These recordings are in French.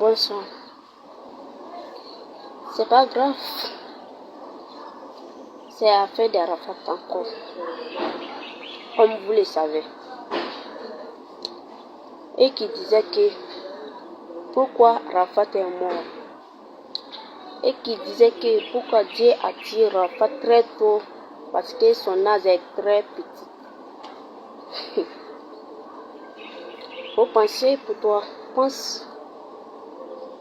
Bon sang. C'est pas grave. C'est affaire d'Arafat encore. Comme vous le savez. Et qui disait que pourquoi Arafat est mort. Et qui disait que pourquoi Dieu a tué Arafat très tôt parce que son âge est très petit. Faut penser pour toi. Pense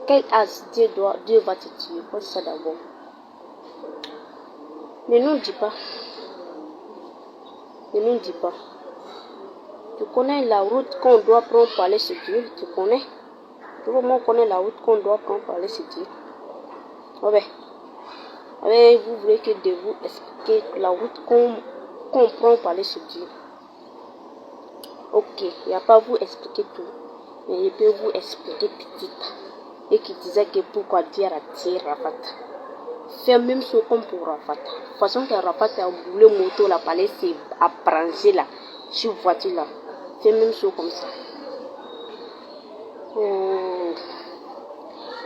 quel âge Dieu va te tuer. Pense ça d'abord. Ne nous dis pas. Ne nous dis pas. Tu connais la route qu'on doit prendre pour aller chez Dieu. Tu connais. Tout le monde connaît la route qu'on doit prendre pour aller chez Dieu. Ouais. Vous voulez que de vous expliquer la route qu'on prend pour aller chez Dieu. Ok, il n'y a pas à vous expliquer tout. Mais je peux vous expliquer petite. Et qui disait que pourquoi Dieu a tiré Arafat. Fais même chose comme pour Arafat. De toute façon que Arafat a roulé moto là, pour aller se brancher là, sur voiture là. Fais même chose comme ça.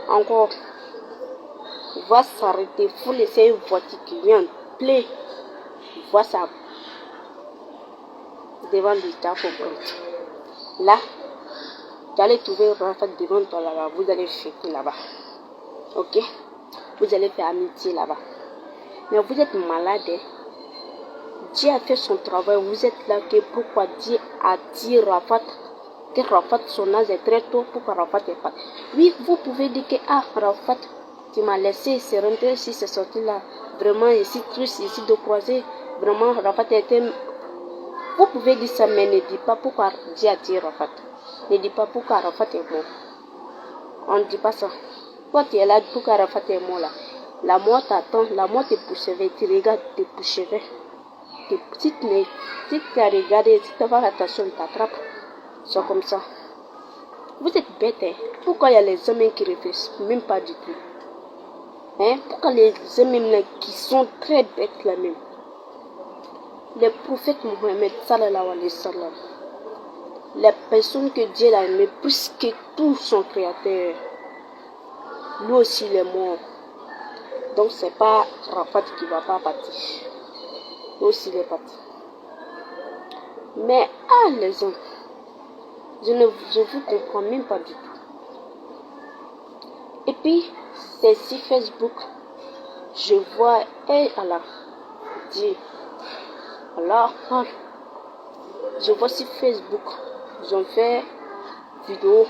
Encore. Va s'arrêter. Faut laisser une voiture qui vient plein. Vois ça. Devant l'État pour prendre. Là. Vous allez trouver Arafat devant toi là-bas. Vous allez fêter là-bas. Ok? Vous allez faire amitié là-bas. Mais vous êtes malade. Hein? Dieu a fait son travail. Vous êtes là que pourquoi Dieu a dit Arafat. Que Arafat son âge est très tôt. Pourquoi Arafat est pas. Oui, vous pouvez dire que Arafat, tu m'as laissé se rentrer ici, c'est sorti là. Vraiment, ici, triste, ici de croiser. Vraiment, Arafat était. Vous pouvez dire ça, mais ne dites pas pourquoi Dieu a dit Arafat. Ne dis pas pourquoi Arafat est mort. On ne dit pas ça. Toi, tu es là, pourquoi Arafat est mort là. La mort t'attend, la mort te poursuivait, tu regardes, te poursuivait. Si tu as regardé, si tu n'as pas attention, il t'attrape. C'est comme ça. Vous êtes bêtes, hein. Pourquoi il y a les hommes qui réfléchissent même pas du tout. Hein? Pourquoi les hommes là, qui sont très bêtes là même. Le prophète Mohammed sallallahu alayhi wa sallam. La personne que Dieu a aimée plus que tout son créateur. Lui aussi il est mort. Donc c'est pas Arafat qui va pas partir. Lui aussi il est parti. Mais les hommes, je vous comprends même pas du tout. Et puis c'est sur Facebook, je vois Allah Dieu. Alors je vois sur Facebook, ils ont fait vidéo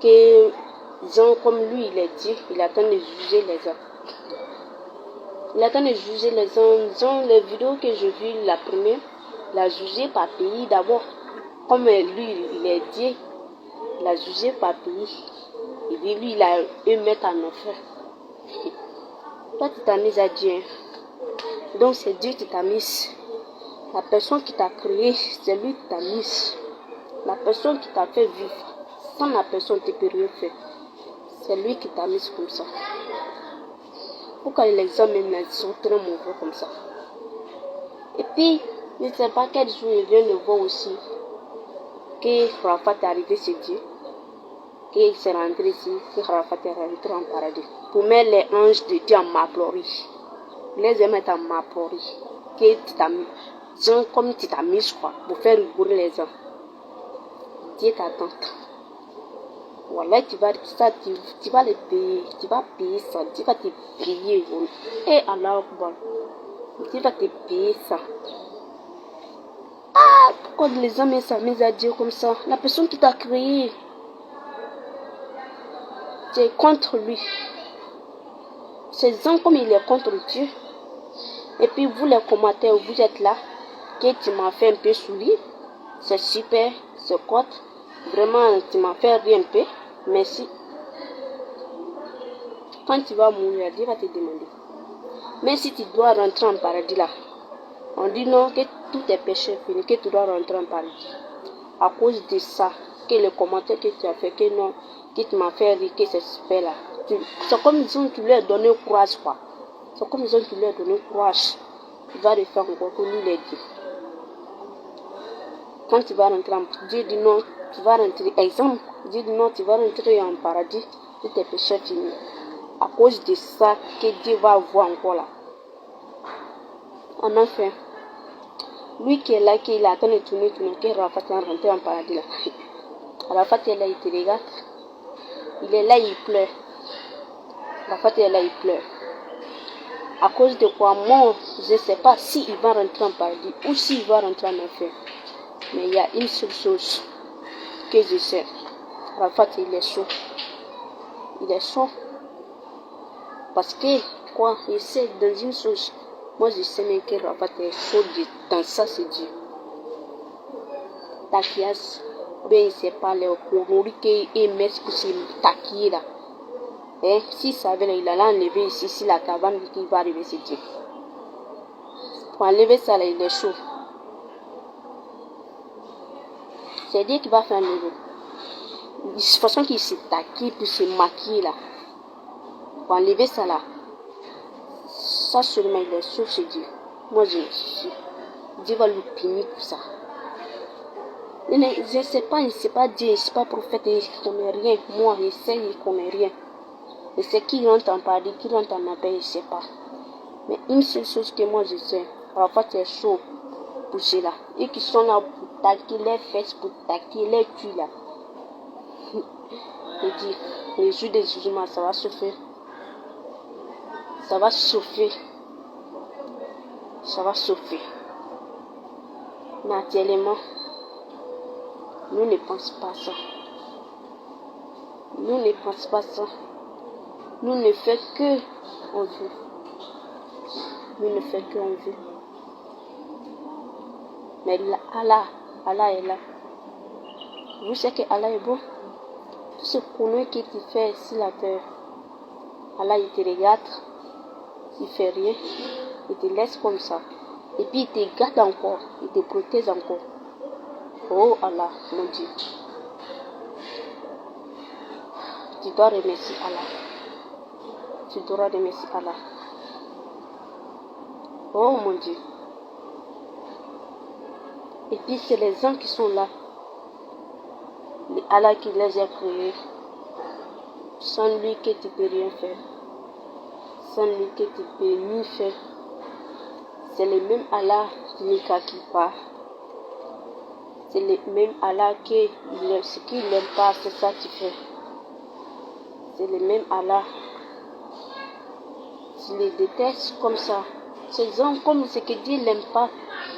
que gens comme lui il est dit, il attend de juger les gens. Il attend de juger les gens. Les vidéos que j'ai vues, la première, il a jugé par pays d'abord. Comme lui, il est Dieu, il a jugé par pays. Il dit, lui, il a eux mettre en enfer. Toi, tu t'as mis à Dieu. Donc, c'est Dieu qui t'a mis. La personne qui t'a créé, c'est lui qui t'a mis. La personne qui t'a fait vivre, sans la personne, tu ne peux rien faire. C'est lui qui t'a mis comme ça. Pourquoi les hommes sont très mauvais comme ça? Et puis, je ne sais pas quel jour il vient de voir aussi que Arafat est arrivé chez Dieu, qu'il s'est rentré ici, que Arafat est rentré en paradis. Pour mettre les anges de Dieu en maplerie. Les hommes sont en maplerie. Que tu t'as mis, comme tu t'as mis, je crois, pour faire rigoler les gens. Dieu t'attend. Voilà, tu vas les payer, tu vas payer ça, tu vas te payer. Et Allah Akbar, tu vas te payer ça. Pourquoi les hommes s'amusent à dire comme ça? La personne qui t'a créé, tu es contre lui. Ces gens comme il est contre Dieu. Et puis vous les commentaires, vous êtes là, que tu m'as fait un peu sourire. C'est super, c'est quoi? Vraiment, tu m'as fait rire un peu. Merci. Quand tu vas mourir, Dieu va te demander. Mais si tu dois rentrer en paradis là, on dit non, que tout est péché fini, que tu dois rentrer en paradis. À cause de ça, que le commentaire que tu as fait, que non, que tu m'as fait rire, que c'est super là. C'est comme si tu lui as donné courage quoi. C'est comme si tu lui as donné courage. Tu vas le faire encore que lui l'a dit. Quand tu vas rentrer en paradis, Dieu dit non, tu vas rentrer. Exemple, dis non, tu vas rentrer en paradis, tous tes péchés finis. À cause de ça que Dieu va voir encore là. En enfin, lui qui est là, qui est attend de tourner, que Rafat est rentré en paradis là. Rafat est là, il te regarde. Il est là, il pleure. Rafat est là, il pleure. À cause de quoi? Moi, je ne sais pas s'il va rentrer en paradis ou s'il va rentrer en enfer. Mais il y a une seule chose que je sais. Rafat, il est chaud. Il est chaud. Parce que, quoi, il sait dans une chose. Moi, je sais même que Rafat est chaud dans ça, c'est Dieu. Takias, ben, il ne sait pas les courroux qui émettent que c'est taquillé là. Eh, s'il savait, il allait enlever ici, si la cabane qui va arriver, c'est Dieu. Pour enlever ça, là, il est chaud. C'est Dieu qui va faire enlever. De toute façon, qu'il se taquille pour se maquiller là. Pour enlever ça là. Ça seulement, il est chaud, c'est Dieu. Moi, je suis. Dieu va lui punir pour ça. Je ne sais pas, il ne sait pas Dieu, il ne sait pas prophète, il ne connaît rien. Moi, je sais, il ne connaît rien. Je sais qui rentre en paradis, qui rentre en enfer, je ne sais pas. Mais une seule chose que moi je sais, Rafat est chaud pour cela. Et qui sont là pour taquer les fesses, pour taquer les culs là. Je dis, les jours des jugements, ça va se faire. Ça va chauffer. Ça va chauffer. Naturellement, nous ne pensons pas ça. Nous ne pensons pas ça. Nous ne faisons que on veut. Nous ne faisons que on veut. Mais Allah est là. Vous savez que Allah est bon. Tout ce qu'on que tu fais sur la terre, Allah il te regarde, il fait rien, il te laisse comme ça. Et puis il te garde encore, il te protège encore. Oh Allah, mon Dieu. Tu dois remercier Allah. Tu dois remercier Allah. Oh mon Dieu. Et puis c'est les gens qui sont là. Allah qui les a créés. Sans lui que tu peux rien faire. Sans lui que tu peux ni faire. C'est le même Allah qui ne pas. C'est le même Allah qui ce qu'il n'aime pas, c'est ça que tu fais. C'est le même Allah. Tu les détestes comme ça. Ces gens comme ce que Dieu n'aime pas.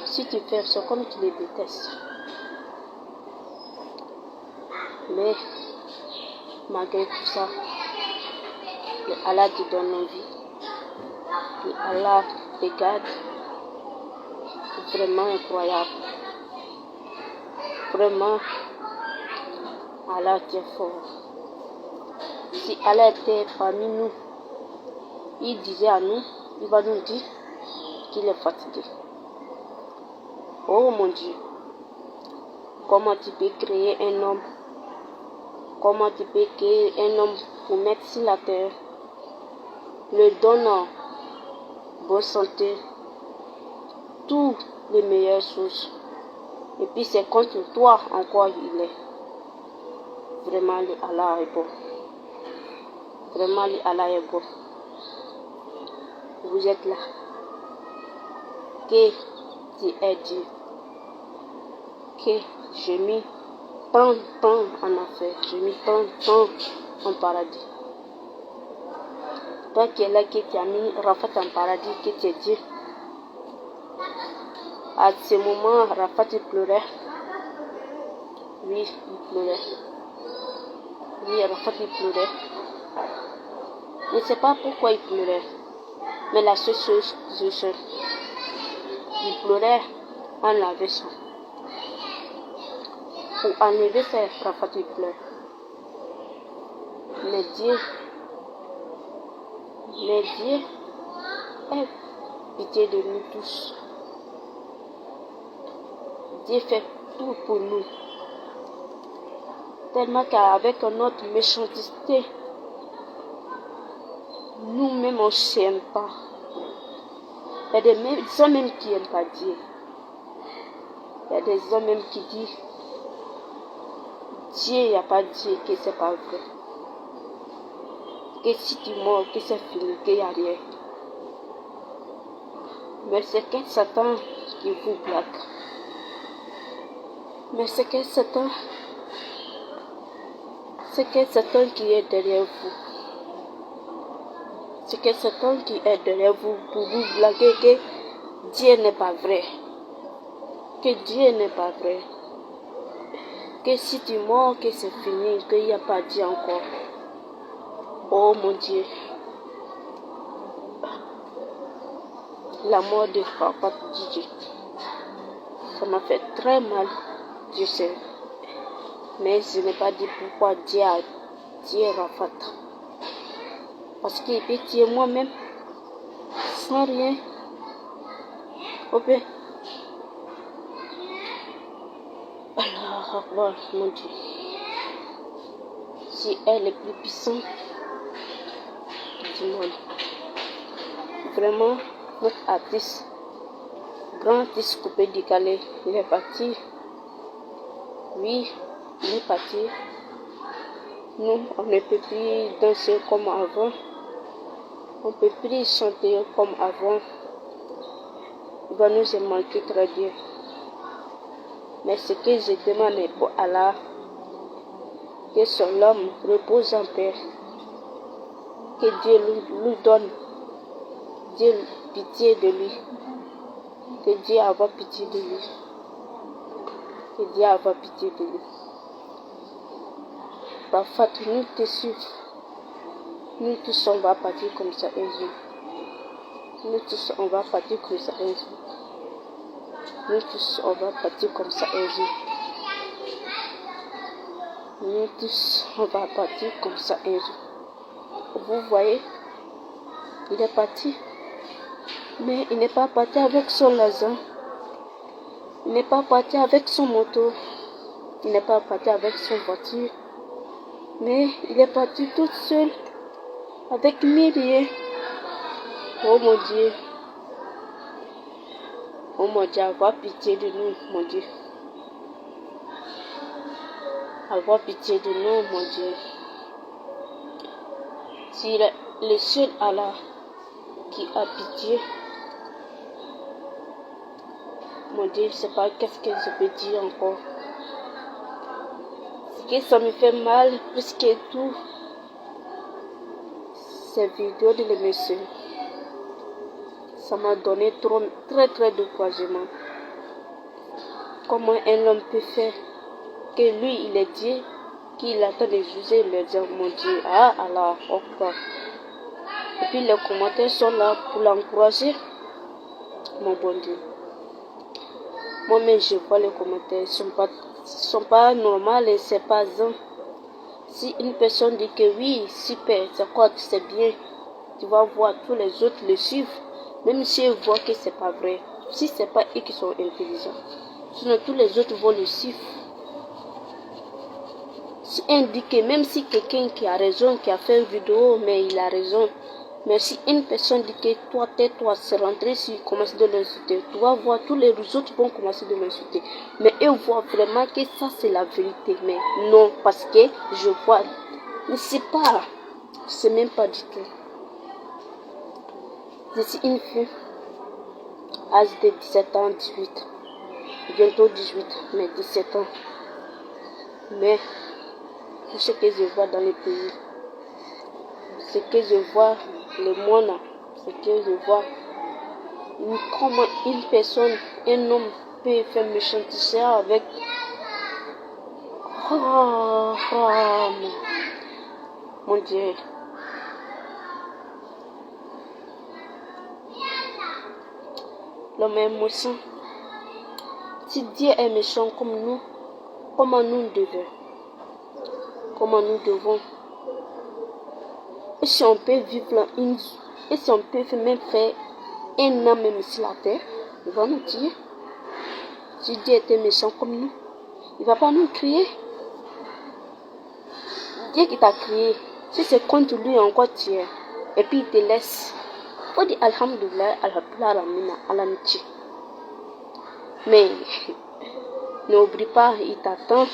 Si tu fais ça, comme tu les détestes. Mais, malgré tout ça, le Allah te donne la vie. Le Allah te garde. C'est vraiment incroyable. Vraiment, Allah est fort. Si Allah était parmi nous, il disait à nous, il va nous dire qu'il est fatigué. Oh mon Dieu, comment tu peux créer un homme? Comment tu peux créer un homme pour mettre sur la terre? Le donnant bonne santé, toutes les meilleures choses. Et puis c'est contre toi encore il est. Vraiment, Allah est bon. Vraiment, Allah est bon. Vous êtes là. Que tu es Dieu. Que je mis tant en enfer. Je mis tant en paradis. Toi qui es là, qui tu as mis Rafat en paradis, que tu es Dieu. À ce moment, Rafat il pleurait. Oui, il pleurait. Oui, Rafat il pleurait. Je ne sais pas pourquoi il pleurait. Mais la seule chose, je sais. Il pleurait en lavant ça. Pour enlever ça, Rafat il pleure. Mais Dieu ait pitié de nous tous. Dieu fait tout pour nous. Tellement qu'avec notre méchanceté, nous-mêmes on ne s'aime pas. Il y a des hommes même qui n'aiment pas Dieu. Il y a des hommes même qui disent Dieu, il n'y a pas Dieu, que c'est pas vrai. Que si tu meurs, que c'est fini, qu'il n'y a rien. Mais c'est que Satan qui vous blague. Mais c'est que Satan qui est derrière vous. C'est que Satan qui est derrière vous pour vous blaguer que Dieu n'est pas vrai. Que Dieu n'est pas vrai. Que si tu meurs, que c'est fini, qu'il n'y a pas Dieu encore. Oh mon Dieu. La mort de Papa Didi. Ça m'a fait très mal, je sais. Mais je n'ai pas dit pourquoi Dieu a tué Rafat. Parce qu'il peut tuer moi-même. Sans rien. Ok. Allah Akbar, mon Dieu. Si elle est plus puissante du monde. Vraiment, notre artiste, grand artiste coupé décalé, il est parti. Oui, il est parti. Nous, on ne peut plus danser comme avant. On ne peut plus chanter comme avant. Il va nous manquer très bien. Mais ce que je demande pour Allah, que son homme repose en paix. Que Dieu lui donne Dieu pitié de lui. Que Dieu a pitié de lui. Que Dieu a pitié de lui. Parfois, nous te suivons. Nous tous, on va partir comme ça un jour. Nous tous, on va partir comme ça un jour. Nous tous, on va partir comme ça un jour. Nous tous, on va partir comme ça un jour. Vous voyez, il est parti. Mais il n'est pas parti avec son laser. Il n'est pas parti avec son moto. Il n'est pas parti avec son voiture. Mais il est parti tout seul. Avec Myriam. Oh mon Dieu. Oh mon Dieu, avoir pitié de nous, mon Dieu. Avoir pitié de nous, mon Dieu. Si le seul Allah qui a pitié, mon Dieu, je ne sais pas qu'est-ce que je peux dire encore. Ce que ça me fait mal, plus que tout, ces vidéos de l'émission. Ça m'a donné très découragement. Comment un homme peut faire que lui, il est Dieu, qu'il attend de juger le dire, mon Dieu, ah Allah, Akbar. Et puis les commentaires sont là pour l'encourager, mon bon Dieu. Moi-même, je vois les commentaires, ils sont pas normaux et c'est pas un. Si une personne dit que oui, super, c'est quoi, c'est bien, tu vas voir tous les autres le suivre, même si ils voient que c'est pas vrai. Si c'est pas eux qui sont intelligents, sinon tous les autres vont le suivre. Si on dit que même si quelqu'un qui a raison, qui a fait une vidéo, mais il a raison, mais si une personne dit que toi, tais-toi, c'est rentré, si il commence de l'insulter, tu vas voir, tous les autres vont commencer de l'insulter. Mais eux voient vraiment que ça, c'est la vérité. Mais non, parce que je vois, mais c'est pas, c'est même pas du tout. Je suis une fille, âge de 17 ans, 18, bientôt 18, mais 17 ans. Mais, tout ce que je vois dans le pays, ce que je vois, le monde, ce que je vois, comment une personne, un homme peut faire méchantisser avec. Oh, mon Dieu. L'homme est méchant. Si Dieu est méchant comme nous, comment nous devons? Comment nous devons? Et si on peut vivre et si on peut même faire un homme même sur la terre, il va nous tuer. Si Dieu était méchant comme nous, il ne va pas nous crier. Dieu qui t'a créé, si c'est contre lui encore tu es, et puis il te laisse, il faut dire Alhamdulillah, Allah nous tue. Mais n'oublie pas, il t'attend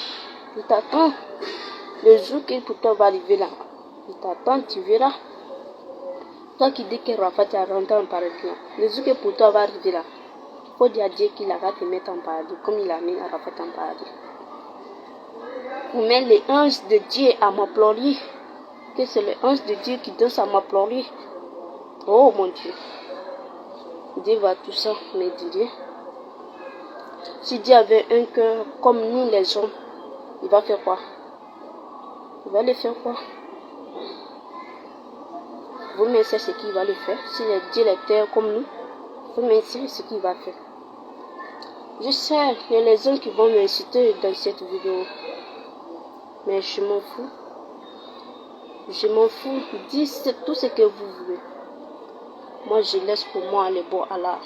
Il t'attend. Le jour qui pour toi va arriver là, il t'attend, tu verras. Toi qui dis que Rafat a rentré en paradis, le jour qui pour toi va arriver là, il faut dire à Dieu qu'il va te mettre en paradis, comme il a mis Rafat en paradis. Pour mettre les anges de Dieu à m'applaudir, que c'est les anges de Dieu qui dansent à m'applaudir. Oh mon Dieu. Dieu va tout ça, mais Dieu. Si Dieu avait un cœur comme nous les hommes, il va faire quoi? Il va le faire quoi? Vous-même savez ce qu'il va le faire. Si Dieu était comme nous, vous-même savez ce qu'il va faire. Je sais, il y a les gens qui vont m'insulter dans cette vidéo. Mais je m'en fous. Je m'en fous. Dites tout ce que vous voulez. Moi, je laisse pour moi le bon Allah.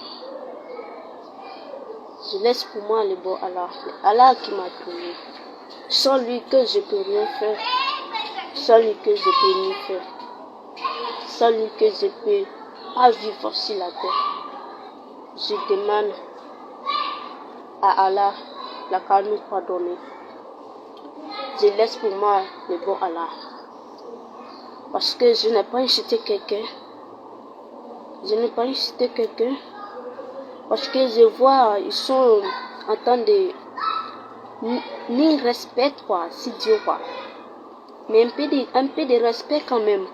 Je laisse pour moi le bon Allah. Allah qui m'a trouvé. Sans lui que je peux rien faire. Sans lui que je peux rien faire. Sans lui que je peux pas vivre sur la terre. Je demande à Allah la nous pardonner. Je laisse pour moi le bon Allah. Parce que je n'ai pas insulté quelqu'un. Je n'ai pas insulté quelqu'un. Parce que je vois, ils sont en train de ni respect quoi, si Dieu quoi. Mais un peu de respect quand même.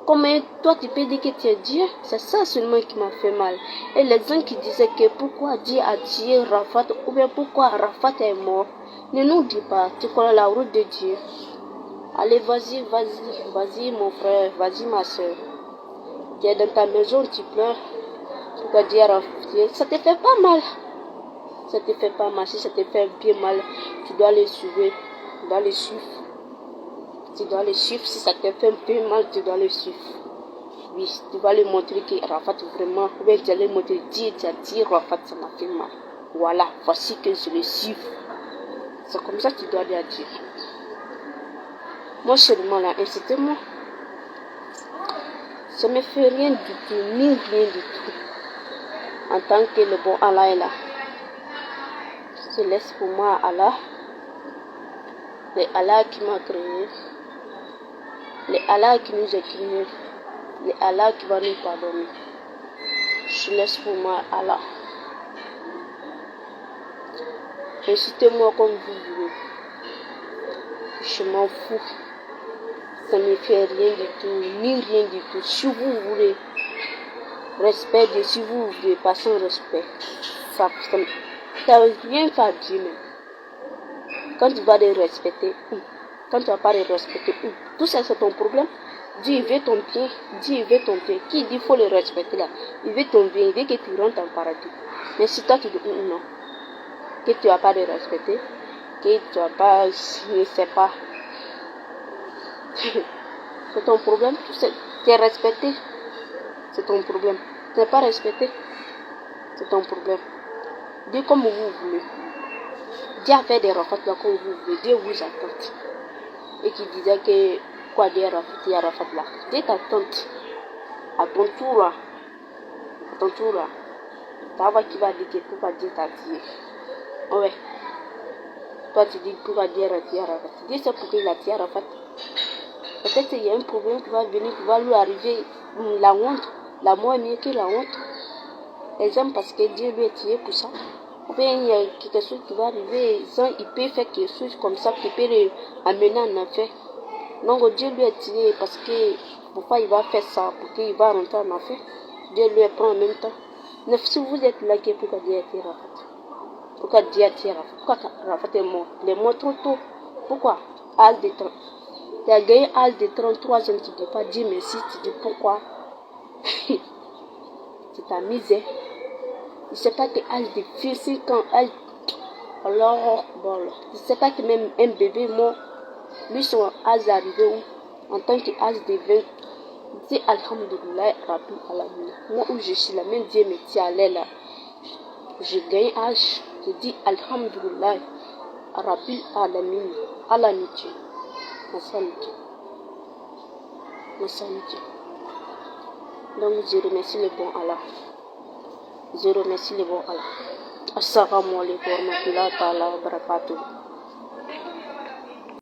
Comment toi tu peux dire que tu es Dieu? C'est ça seulement qui m'a fait mal. Et les gens qui disaient que pourquoi Dieu a tué Rafat ou bien pourquoi Rafat est mort, ne nous dis pas, tu connais la route de Dieu. Allez, vas-y mon frère, vas-y ma soeur. Tu es dans ta maison, tu pleures. Pourquoi Dieu a Rafat? Ça te fait pas mal. Ça te fait pas mal. Si ça te fait bien mal, tu dois les suivre. Tu dois les suivre. Tu dois les suivre. Si ça te fait un peu mal, tu dois les suivre. Oui, tu vas lui montrer que Rafat vraiment, ou bien tu vas lui montrer, Dieu, tu as dit Rafat, ça m'a fait mal. Voilà, voici que je le suis. C'est comme ça que tu dois lui dire. Moi seulement là, incitez-moi. Ça ne me fait rien du tout, ni rien du tout. En tant que le bon Allah est là. Je laisse pour moi Allah. Le Allah qui m'a créé. Le Allah qui nous a créés. Le Allah qui va nous pardonner. Je laisse pour moi Allah. Incitez-moi comme vous voulez. Je m'en fous. Ça ne me fait rien du tout, ni rien du tout. Si vous voulez respect, si vous voulez pas sans respect, ça rien à dire même. Quand tu vas les respecter, quand tu vas pas les respecter, tout ça c'est ton problème. Dieu veut ton bien, Dieu veut ton bien. Qui dit qu'il faut le respecter là? Il veut ton bien, il veut que tu rentres en paradis. Mais si toi tu dis non, que tu vas pas les respecter, que tu vas pas, je ne sais pas. C'est ton problème. Tu es respecté. C'est ton problème. Tu n'es pas respecté. C'est ton problème. Dis comme vous voulez. Dieu a fait des Rafat là comme vous voulez. Dieu vous attend. Et qui disait que quoi Dieu a Rafat là. Dieu t'attend. À ton tour là. À ton tour là. Ta voix qui va dire que pourquoi Dieu t'a tiré. Ouais. Toi tu dis pourquoi Dieu a tiré Rafat. Dieu sait pourquoi il a tiré Rafat. Peut-être qu'il y a un problème qui va venir, qui va lui arriver, la honte. La mort est mieux que la honte. Exemple parce que Dieu lui est tiré pour ça. Ou bien il y a quelque chose qui va arriver, il peut faire quelque chose comme ça qui peut l'amener en enfer. Donc Dieu lui est tiré parce que pourquoi il va faire ça, pour qu'il va rentrer en enfer. Dieu lui prend en même temps. Mais si vous êtes là, pourquoi Dieu a tiré Rafat? Pourquoi Dieu a tiré Rafat? Pourquoi Rafat est mort? Il est mort trop tôt. Pourquoi? Âge de 30. Tu as gagné âge de 33 ans, tu ne dis pas dire merci, tu dis pourquoi. C'est ta misère. Je ne sais pas que âge de 5 ans, alors, bon, je ne sais pas que même un bébé mort, lui son âge arrivé où, en tant qu'âge de 20, dis Alhamdulillah, Rabbi Alamin. Moi où je suis là, même Dieu me tient à l'aile là. Je gagne âge, je dis Alhamdulillah, Rabbi Alamin, Alamin. Donc je remercie le bon Allah. Je remercie le bon Allah. Assalamu alaikum wa rahmatullahi wa barakatuh.